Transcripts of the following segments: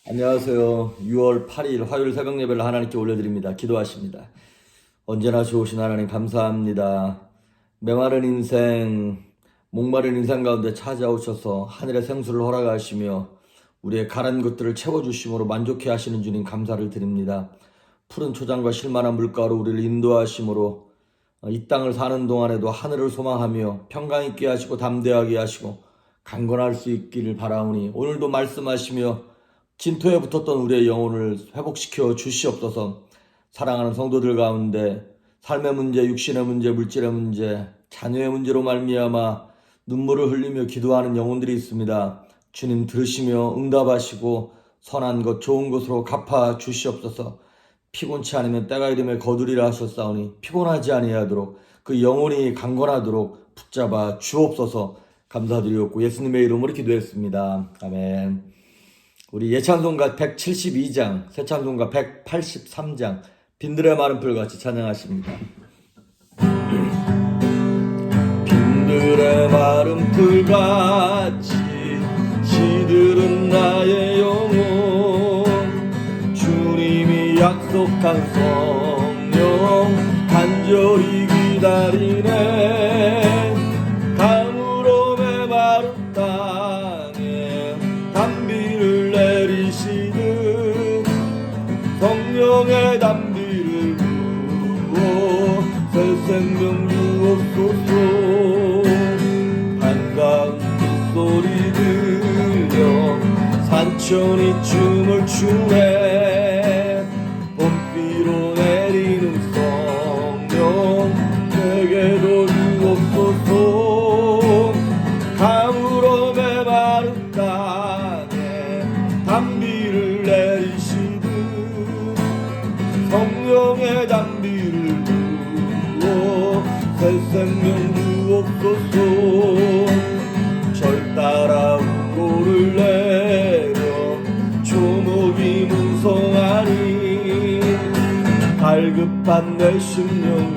안녕하세요. 6월 8일 화요일 새벽 예배를 하나님께 올려드립니다. 기도하십니다. 언제나 좋으신 하나님 감사합니다. 메마른 인생, 목마른 인생 가운데 찾아오셔서 하늘의 생수를 허락하시며 우리의 가란 것들을 채워주심으로 만족해 하시는 주님 감사를 드립니다. 푸른 초장과 실만한 물가로 우리를 인도하심으로 이 땅을 사는 동안에도 하늘을 소망하며 평강 있게 하시고 담대하게 하시고 강건할 수 있기를 바라오니 오늘도 말씀하시며 진토에 붙었던 우리의 영혼을 회복시켜 주시옵소서. 사랑하는 성도들 가운데 삶의 문제, 육신의 문제, 물질의 문제, 자녀의 문제로 말미암아 눈물을 흘리며 기도하는 영혼들이 있습니다. 주님 들으시며 응답하시고 선한 것 좋은 것으로 갚아 주시옵소서. 피곤치 않으면 때가 이름에 거두리라 하셨사오니 피곤하지 아니하도록 그 영혼이 강건하도록 붙잡아 주옵소서. 감사드리옵고 예수님의 이름으로 기도했습니다. 아멘. 우리 예찬송가 172장, 새찬송가 183장, 빈들의 마른 풀같이 찬양하십니다. 빈들의 마른 풀같이 시들은 나의 영혼, 주님이 약속한 성령 간절히 기다리네. 가물어 메마른 땅에 담비를 내리시듯 성령의 담비를 부어 새 생명 주옵소서. 반가운 빗소리 들려 산천이 춤을 추네. 봄비로 내리는 성령 내게도 주옵소서. 가물어 메마른 땅에 담비를 내리시듯 성령의 담비를 부어 새 생명 주옵소서. 절 따라 우고를 내려 초목이 무성하니 갈급한 내 심령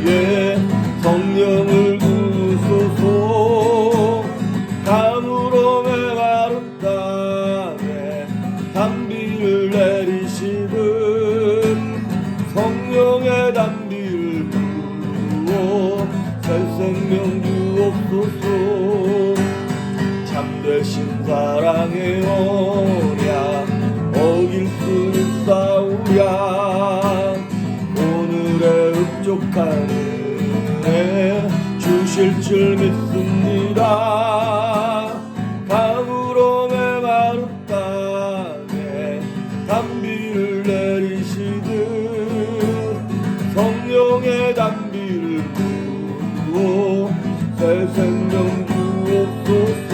위에 성령을 부으소서. 가물어 메마른 땅에 담비를 내리시듯 성령의 담비를 부어 새 생명 주옵소서. 참되신 사랑의 언약 어길 수 있사오랴. 오늘의 흡족한 은혜 주실 줄 믿습니다. 가물어 메마른 땅에 담비를 내리시듯 성령의 담비를 부어 새 생명 주옵소서.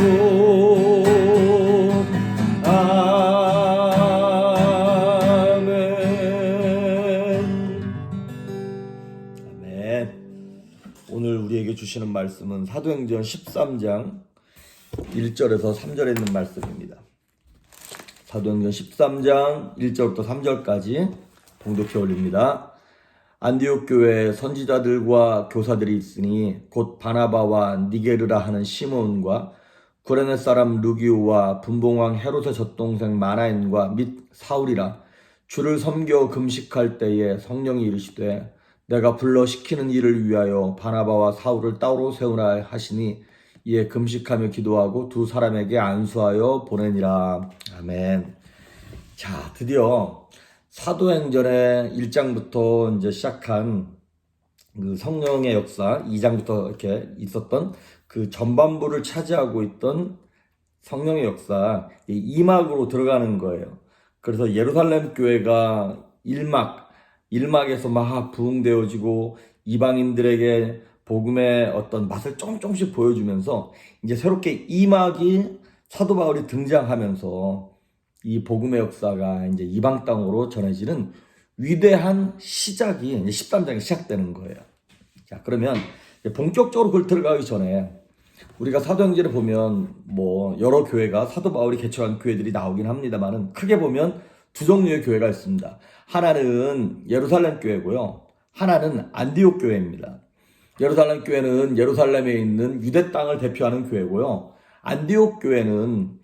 오늘 우리에게 주시는 말씀은 사도행전 13장 1절에서 3절에 있는 말씀입니다. 사도행전 13장 1절부터 3절까지 봉독해 올립니다. 안디옥 교회에 선지자들과 교사들이 있으니 곧 바나바와 니게르라 하는 시몬과 구레네 사람 루기오와 분봉왕 헤롯의 젖동생 마나엔과 및 사울이라. 주를 섬겨 금식할 때에 성령이 이르시되 내가 불러 시키는 일을 위하여 바나바와 사울을 따로 세우라 하시니 이에 금식하며 기도하고 두 사람에게 안수하여 보내니라. 아멘. 자, 드디어 사도행전의 1장부터 이제 시작한 그 성령의 역사 2장부터 이렇게 있었던 그 전반부를 차지하고 있던 성령의 역사 2막으로 들어가는 거예요. 그래서 예루살렘 교회가 1막에서 막 부흥되어지고 이방인들에게 복음의 어떤 맛을 조금씩 보여주면서 이제 새롭게 2막이 사도 바울이 등장하면서 이 복음의 역사가 이제 이방 땅으로 전해지는 위대한 시작이 이제 13장에 시작되는 거예요. 자, 그러면 본격적으로 그걸 들어가기 전에 우리가 사도행전에 보면 뭐 여러 교회가 사도 바울이 개척한 교회들이 나오긴 합니다만은 크게 보면 두 종류의 교회가 있습니다. 하나는 예루살렘 교회고요. 하나는 안디옥 교회입니다. 예루살렘 교회는 예루살렘에 있는 유대 땅을 대표하는 교회고요. 안디옥 교회는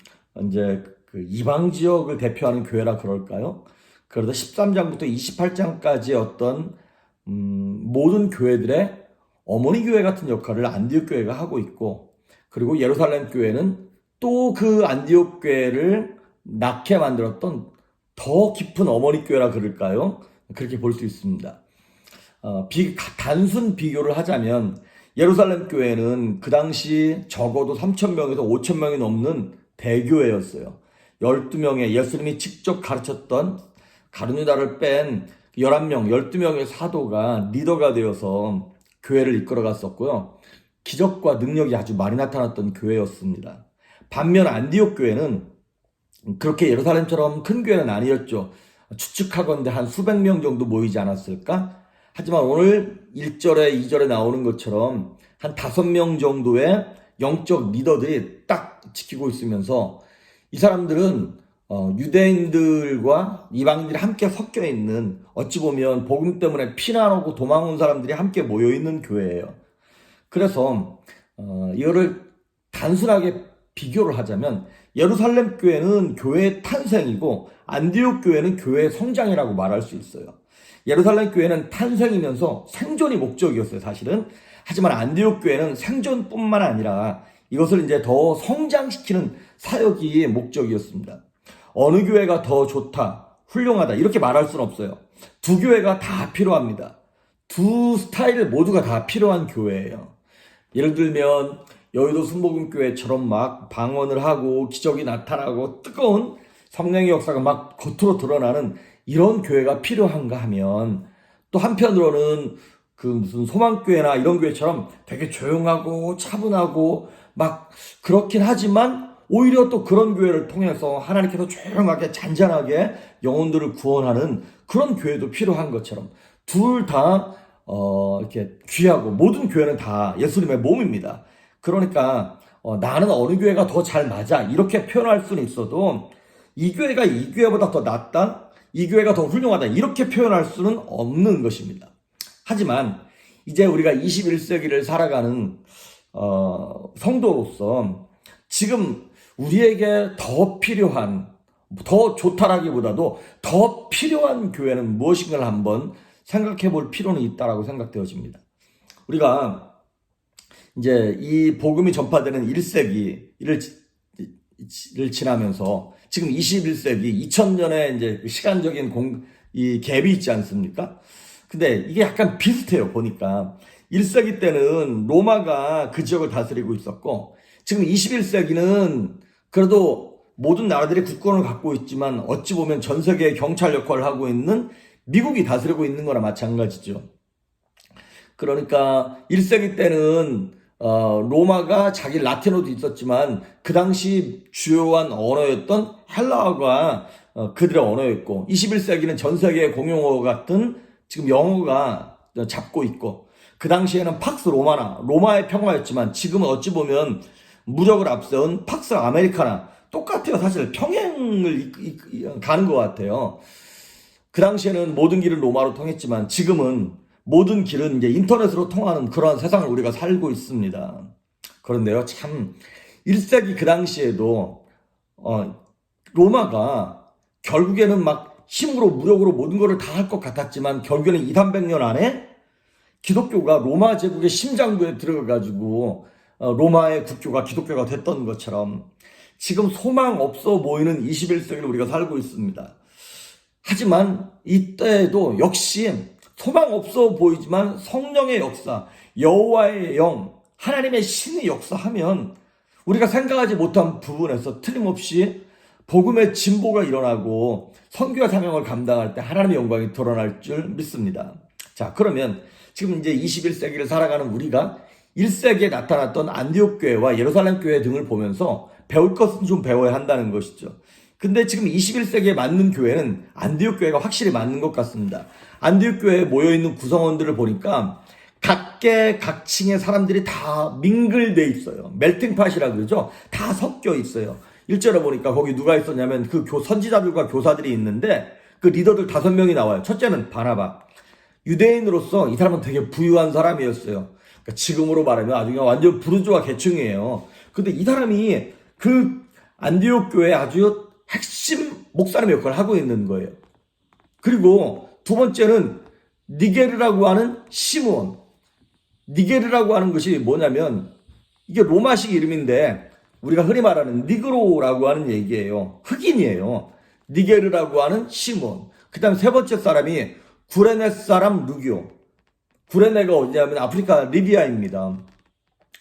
이제 그 이방 지역을 대표하는 교회라 그럴까요? 그래서 13장부터 28장까지 어떤 모든 교회들의 어머니 교회 같은 역할을 안디옥 교회가 하고 있고, 그리고 예루살렘 교회는 또 그 안디옥 교회를 낳게 만들었던 더 깊은 어머니 교회라 그럴까요? 그렇게 볼 수 있습니다. 단순 비교를 하자면 예루살렘 교회는 그 당시 적어도 3,000명에서 5,000명이 넘는 대교회였어요. 12명의 예수님이 직접 가르쳤던 가룟유다를 뺀 11명, 12명의 사도가 리더가 되어서 교회를 이끌어갔었고요. 기적과 능력이 아주 많이 나타났던 교회였습니다. 반면 안디옥 교회는 그렇게 예루살렘처럼 큰 교회는 아니었죠. 추측하건대 한 수백 명 정도 모이지 않았을까? 하지만 오늘 1절에 2절에 나오는 것처럼 한 5명 정도의 영적 리더들이 딱 지키고 있으면서 이 사람들은 유대인들과 이방인들이 함께 섞여 있는, 어찌 보면 복음 때문에 피난오고 도망온 사람들이 함께 모여 있는 교회예요. 그래서 이거를 단순하게 비교를 하자면 예루살렘 교회는 교회의 탄생이고 안디옥 교회는 교회의 성장이라고 말할 수 있어요. 예루살렘 교회는 탄생이면서 생존이 목적이었어요, 사실은. 하지만 안디옥 교회는 생존뿐만 아니라 이것을 이제 더 성장시키는 사역이 목적이었습니다. 어느 교회가 더 좋다, 훌륭하다 이렇게 말할 수는 없어요. 두 교회가 다 필요합니다. 두 스타일 모두가 다 필요한 교회예요. 예를 들면 여의도 순복음교회처럼 막 방언을 하고 기적이 나타나고 뜨거운 성령의 역사가 막 겉으로 드러나는 이런 교회가 필요한가 하면, 또 한편으로는 그 무슨 소망교회나 이런 교회처럼 되게 조용하고 차분하고 막 그렇긴 하지만 오히려 또 그런 교회를 통해서 하나님께서 조용하게 잔잔하게 영혼들을 구원하는 그런 교회도 필요한 것처럼 둘 다 이렇게 귀하고, 모든 교회는 다 예수님의 몸입니다. 그러니까 나는 어느 교회가 더 잘 맞아 이렇게 표현할 수는 있어도 이 교회가 이 교회보다 더 낫다, 이 교회가 더 훌륭하다 이렇게 표현할 수는 없는 것입니다. 하지만 이제 우리가 21세기를 살아가는 성도로서 지금 우리에게 더 필요한, 더 좋다라기보다도 더 필요한 교회는 무엇인가를 한번 생각해 볼 필요는 있다라고 생각되어집니다. 우리가 이제 이 복음이 전파되는 1세기를 지나면서 지금 21세기 2000년의 이제 시간적인 이 갭이 있지 않습니까? 근데 이게 약간 비슷해요, 보니까. 1세기 때는 로마가 그 지역을 다스리고 있었고, 지금 21세기는 그래도 모든 나라들이 국권을 갖고 있지만 어찌 보면 전 세계의 경찰 역할을 하고 있는 미국이 다스리고 있는 거나 마찬가지죠. 그러니까 1세기 때는 로마가 자기 라틴어도 있었지만 그 당시 주요한 언어였던 헬라어가 그들의 언어였고, 21세기는 전 세계의 공용어 같은 지금 영어가 잡고 있고, 그 당시에는 팍스 로마나 로마의 평화였지만 지금은 어찌 보면 무력을 앞세운 팍스 아메리카나 똑같아요. 사실 평행을 가는 것 같아요. 그 당시에는 모든 길은 로마로 통했지만 지금은 모든 길은 이제 인터넷으로 통하는 그러한 세상을 우리가 살고 있습니다. 그런데요, 참 1세기 그 당시에도 로마가 결국에는 막 힘으로 무력으로 모든 것을 다 할 것 같았지만 결국에는 200~300년 안에 기독교가 로마 제국의 심장부에 들어가가지고 로마의 국교가 기독교가 됐던 것처럼 지금 소망 없어 보이는 21세기를 우리가 살고 있습니다. 하지만 이때에도 역시 소망 없어 보이지만 성령의 역사, 여호와의 영, 하나님의 신의 역사하면 우리가 생각하지 못한 부분에서 틀림없이 복음의 진보가 일어나고 선교와 사명을 감당할 때 하나님의 영광이 드러날 줄 믿습니다. 자, 그러면 지금 이제 21세기를 살아가는 우리가 1세기에 나타났던 안디옥 교회와 예루살렘 교회 등을 보면서 배울 것은 좀 배워야 한다는 것이죠. 근데 지금 21세기에 맞는 교회는 안디옥 교회가 확실히 맞는 것 같습니다. 안디옥 교회에 모여있는 구성원들을 보니까 각계 각층의 사람들이 다 밍글돼 있어요. 멜팅팟이라 그러죠. 다 섞여 있어요. 1절에 보니까 거기 누가 있었냐면 그 선지자들과 교사들이 있는데 그 리더들 5명이 나와요. 첫째는 바나바. 유대인으로서 이 사람은 되게 부유한 사람이었어요. 그러니까 지금으로 말하면 아주 그냥 완전 부르주아 계층이에요. 근데 이 사람이 그 안디옥 교회에 아주 핵심 목사님의 역할을 하고 있는 거예요. 그리고 두 번째는 니게르라고 하는 시므온. 니게르라고 하는 것이 뭐냐면 이게 로마식 이름인데 우리가 흔히 말하는 니그로라고 하는 얘기예요. 흑인이에요. 니게르라고 하는 시므온. 그 다음에 세 번째 사람이 구레네 사람 루기오. 구레네가 어디냐면 아프리카 리비아입니다.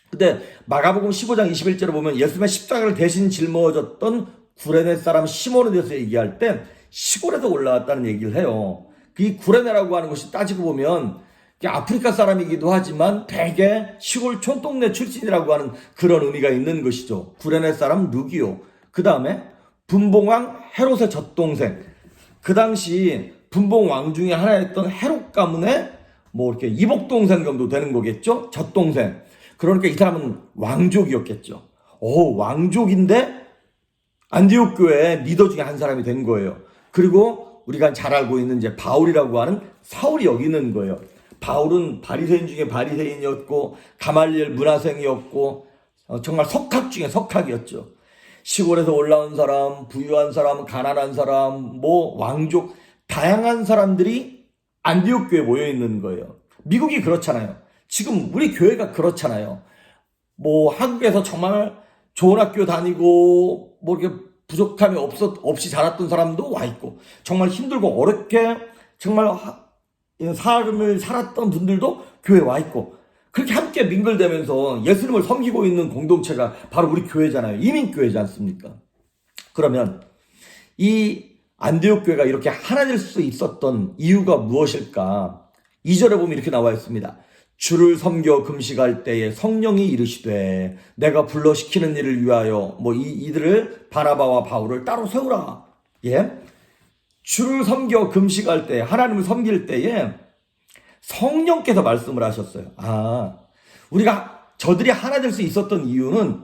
근데 마가복음 15장 21절에 보면 예수님의 십자가를 대신 짊어졌던 구레네 사람 시몬에 대해서 얘기할 때 시골에서 올라왔다는 얘기를 해요. 이 구레네라고 하는 것이 따지고 보면 아프리카 사람이기도 하지만 대개 시골 촌동네 출신이라고 하는 그런 의미가 있는 것이죠. 구레네 사람 루기오. 그 다음에 분봉왕 헤롯의 젖동생. 그 당시 분봉왕 중에 하나였던 헤롯 가문의 뭐 이렇게 이복동생 정도 되는 거겠죠. 젖동생. 그러니까 이 사람은 왕족이었겠죠. 왕족인데 안디옥 교회 리더 중에 한 사람이 된 거예요. 그리고 우리가 잘 알고 있는 이제 바울이라고 하는 사울이 여기 있는 거예요. 바울은 바리새인 중에 바리새인이었고 가말리엘 문화생이었고 정말 석학 중에 석학이었죠. 시골에서 올라온 사람, 부유한 사람, 가난한 사람, 뭐 왕족 다양한 사람들이 안디옥 교회에 모여 있는 거예요. 미국이 그렇잖아요. 지금 우리 교회가 그렇잖아요. 뭐 한국에서 정말 좋은 학교 다니고 뭐 이렇게 부족함이 없이 자랐던 사람도 와 있고 정말 힘들고 어렵게 정말 삶을 살았던 분들도 교회에 와 있고 그렇게 함께 민글대면서 예수님을 섬기고 있는 공동체가 바로 우리 교회잖아요. 이민교회지 않습니까? 그러면 이 안디옥 교회가 이렇게 하나 될 수 있었던 이유가 무엇일까? 2절에 보면 이렇게 나와 있습니다. 주를 섬겨 금식할 때에 성령이 이르시되 내가 불러 시키는 일을 위하여 뭐 이들을 바나바와 바울을 따로 세우라. 예? 주를 섬겨 금식할 때 하나님을 섬길 때에 성령께서 말씀을 하셨어요. 우리가 저들이 하나 될 수 있었던 이유는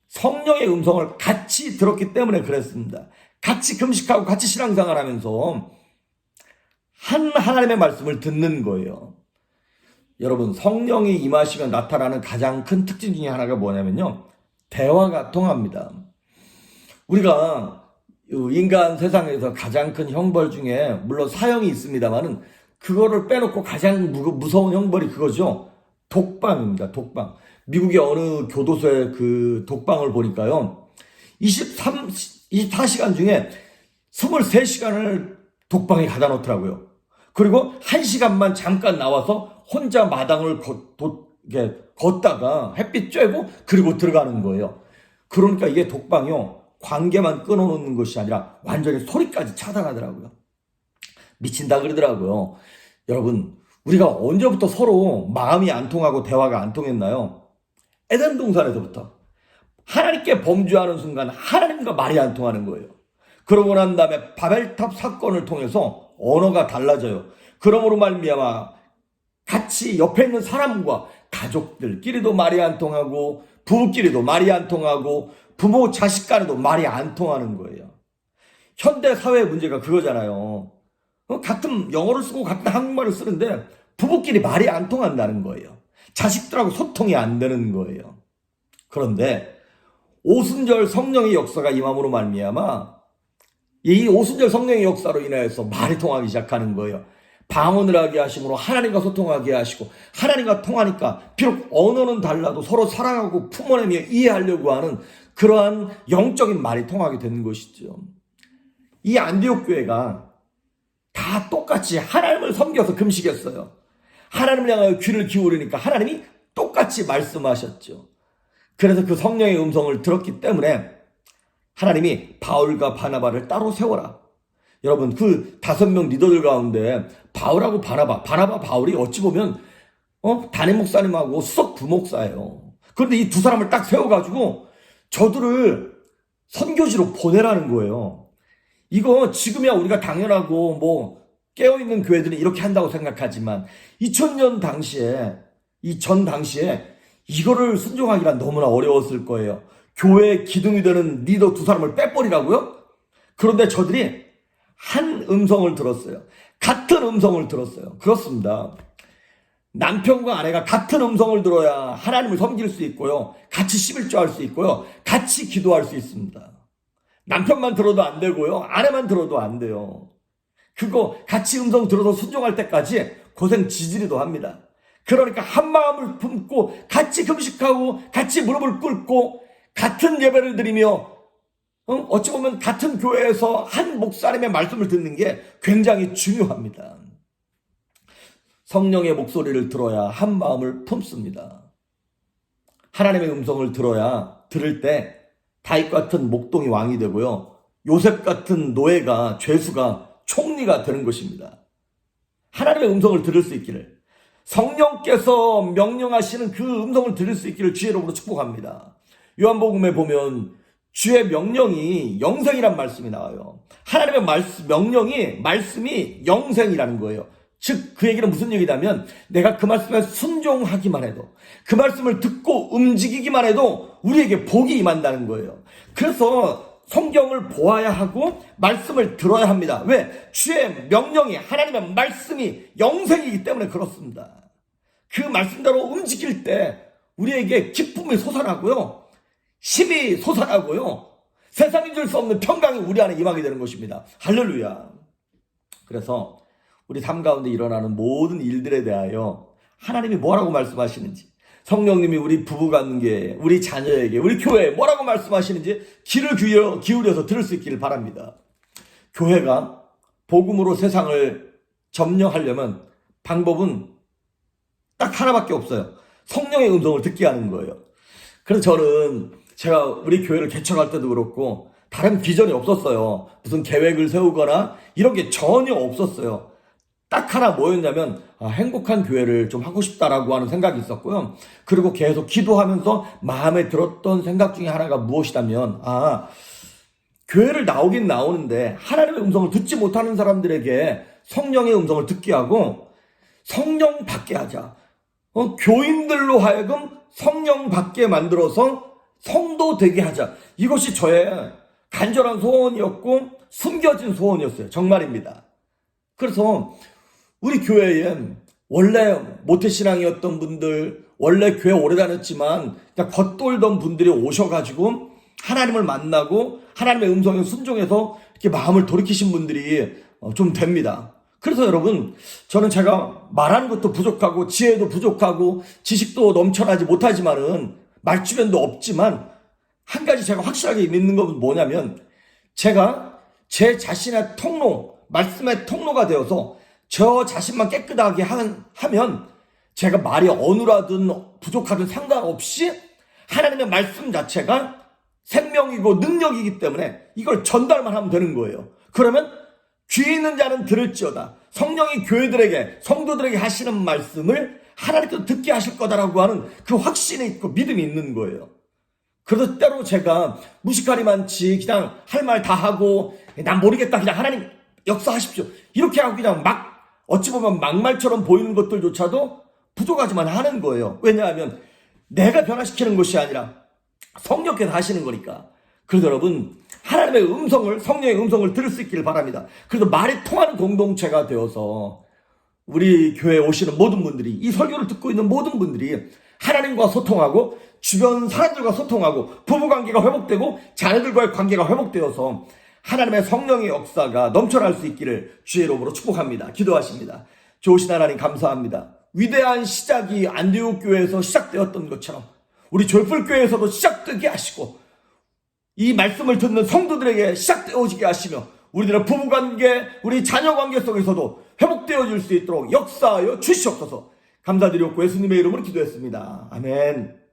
성령의 음성을 같이 들었기 때문에 그랬습니다. 같이 금식하고 같이 신앙생활 하면서 하나님의 말씀을 듣는 거예요. 여러분, 성령이 임하시면 나타나는 가장 큰 특징 중에 하나가 뭐냐면요. 대화가 통합니다. 우리가 인간 세상에서 가장 큰 형벌 중에 물론 사형이 있습니다만은 그거를 빼놓고 가장 무서운 형벌이 그거죠. 독방입니다. 독방. 미국의 어느 교도소의 그 독방을 보니까요. 24시간 중에 23시간을 독방에 가다 놓더라고요. 그리고 1시간만 잠깐 나와서 혼자 마당을 걷다가 햇빛 쬐고 그리고 들어가는 거예요. 그러니까 이게 독방이요. 관계만 끊어놓는 것이 아니라 완전히 소리까지 차단하더라고요. 미친다 그러더라고요. 여러분, 우리가 언제부터 서로 마음이 안 통하고 대화가 안 통했나요? 에덴 동산에서부터. 하나님께 범죄하는 순간 하나님과 말이 안 통하는 거예요. 그러고 난 다음에 바벨탑 사건을 통해서 언어가 달라져요. 그러므로 말미암아 같이 옆에 있는 사람과 가족들끼리도 말이 안 통하고 부부끼리도 말이 안 통하고 부모 자식 간에도 말이 안 통하는 거예요. 현대 사회의 문제가 그거잖아요. 같은 영어를 쓰고 같은 한국말을 쓰는데 부부끼리 말이 안 통한다는 거예요. 자식들하고 소통이 안 되는 거예요. 그런데 오순절 성령의 역사가 임함으로 말미암아 이 오순절 성령의 역사로 인하여서 말이 통하기 시작하는 거예요. 방언을 하게 하심으로 하나님과 소통하게 하시고 하나님과 통하니까 비록 언어는 달라도 서로 사랑하고 품어내며 이해하려고 하는 그러한 영적인 말이 통하게 되는 것이죠. 이 안디옥 교회가 다 똑같이 하나님을 섬겨서 금식했어요. 하나님을 향하여 귀를 기울이니까 하나님이 똑같이 말씀하셨죠. 그래서 그 성령의 음성을 들었기 때문에 하나님이 바울과 바나바를 따로 세워라. 여러분, 그 5명 리더들 가운데 바울하고 바나바, 바울이 어찌 보면 담임 목사님하고 수석 부목사예요. 그런데 이 두 사람을 딱 세워가지고 저들을 선교지로 보내라는 거예요. 이거 지금이야 우리가 당연하고 뭐 깨어있는 교회들은 이렇게 한다고 생각하지만 2000년 당시에 이거를 순종하기란 너무나 어려웠을 거예요. 교회의 기둥이 되는 리더 두 사람을 빼버리라고요? 그런데 저들이 한 음성을 들었어요. 같은 음성을 들었어요. 그렇습니다. 남편과 아내가 같은 음성을 들어야 하나님을 섬길 수 있고요. 같이 11조 할 수 있고요. 같이 기도할 수 있습니다. 남편만 들어도 안 되고요. 아내만 들어도 안 돼요. 그거 같이 음성 들어서 순종할 때까지 고생 지지리도 합니다. 그러니까 한 마음을 품고 같이 금식하고 같이 무릎을 꿇고 같은 예배를 드리며 어찌 보면 같은 교회에서 한 목사님의 말씀을 듣는 게 굉장히 중요합니다. 성령의 목소리를 들어야 한 마음을 품습니다. 하나님의 음성을 들을 때 다윗 같은 목동이 왕이 되고요. 요셉 같은 노예가 죄수가 총리가 되는 것입니다. 하나님의 음성을 들을 수 있기를, 성령께서 명령하시는 그 음성을 들을 수 있기를 주의 이름으로 축복합니다. 요한복음에 보면 주의 명령이 영생이란 말씀이 나와요. 하나님의 말씀이 영생이라는 거예요. 즉 그 얘기는 무슨 얘기냐면 내가 그 말씀에 순종하기만 해도, 그 말씀을 듣고 움직이기만 해도 우리에게 복이 임한다는 거예요. 그래서 성경을 보아야 하고 말씀을 들어야 합니다. 왜? 주의 명령이, 하나님의 말씀이 영생이기 때문에 그렇습니다. 그 말씀대로 움직일 때 우리에게 기쁨이 솟아나고요, 힘이 솟아나고요, 세상이 줄 수 없는 평강이 우리 안에 임하게 되는 것입니다. 할렐루야. 그래서 우리 삶 가운데 일어나는 모든 일들에 대하여 하나님이 뭐라고 말씀하시는지, 성령님이 우리 부부관계, 우리 자녀에게, 우리 교회에 뭐라고 말씀하시는지 귀를 기울여서 들을 수 있기를 바랍니다. 교회가 복음으로 세상을 점령하려면 방법은 딱 하나밖에 없어요. 성령의 음성을 듣게 하는 거예요. 그래서 저는 제가 우리 교회를 개척할 때도 그렇고 다른 비전이 없었어요. 무슨 계획을 세우거나 이런 게 전혀 없었어요. 딱 하나 뭐였냐면 행복한 교회를 좀 하고 싶다라고 하는 생각이 있었고요. 그리고 계속 기도하면서 마음에 들었던 생각 중에 하나가 무엇이냐면 교회를 나오긴 나오는데 하나님의 음성을 듣지 못하는 사람들에게 성령의 음성을 듣게 하고 성령 받게 하자. 교인들로 하여금 성령 받게 만들어서 성도 되게 하자. 이것이 저의 간절한 소원이었고 숨겨진 소원이었어요. 정말입니다. 그래서 우리 교회에 원래 모태신앙이었던 분들, 원래 교회 오래 다녔지만 그냥 겉돌던 분들이 오셔가지고 하나님을 만나고 하나님의 음성에 순종해서 이렇게 마음을 돌이키신 분들이 좀 됩니다. 그래서 여러분, 저는 제가 말하는 것도 부족하고 지혜도 부족하고 지식도 넘쳐나지 못하지만은 말주변도 없지만 한 가지 제가 확실하게 믿는 건 뭐냐면 제가 제 자신의 통로, 말씀의 통로가 되어서 저 자신만 깨끗하게 하면 제가 말이 어눌하든 부족하든 상관없이 하나님의 말씀 자체가 생명이고 능력이기 때문에 이걸 전달만 하면 되는 거예요. 그러면 귀 있는 자는 들을지어다. 성령이 교회들에게, 성도들에게 하시는 말씀을 하나님께서 듣게 하실 거다라고 하는 그 확신이 있고 믿음이 있는 거예요. 그래서 때로 제가 무식할이 많지 그냥 할 말 다 하고 난 모르겠다 그냥 하나님 역사하십시오 이렇게 하고 그냥 어찌 보면 막말처럼 보이는 것들조차도 부족하지만 하는 거예요. 왜냐하면 내가 변화시키는 것이 아니라 성령께서 하시는 거니까. 그래서 여러분, 하나님의 음성을, 성령의 음성을 들을 수 있기를 바랍니다. 그래서 말이 통하는 공동체가 되어서 우리 교회에 오시는 모든 분들이, 이 설교를 듣고 있는 모든 분들이 하나님과 소통하고 주변 사람들과 소통하고 부부관계가 회복되고 자녀들과의 관계가 회복되어서 하나님의 성령의 역사가 넘쳐날 수 있기를 주의 이름으로 축복합니다. 기도하십니다. 좋으신 하나님 감사합니다. 위대한 시작이 안디옥 교회에서 시작되었던 것처럼 우리 졸풀교회에서도 시작되게 하시고 이 말씀을 듣는 성도들에게 시작되어지게 하시며 우리들의 부부관계, 우리 자녀관계 속에서도 회복되어질 수 있도록 역사하여 주시옵소서. 감사드렸고 예수님의 이름으로 기도했습니다. 아멘.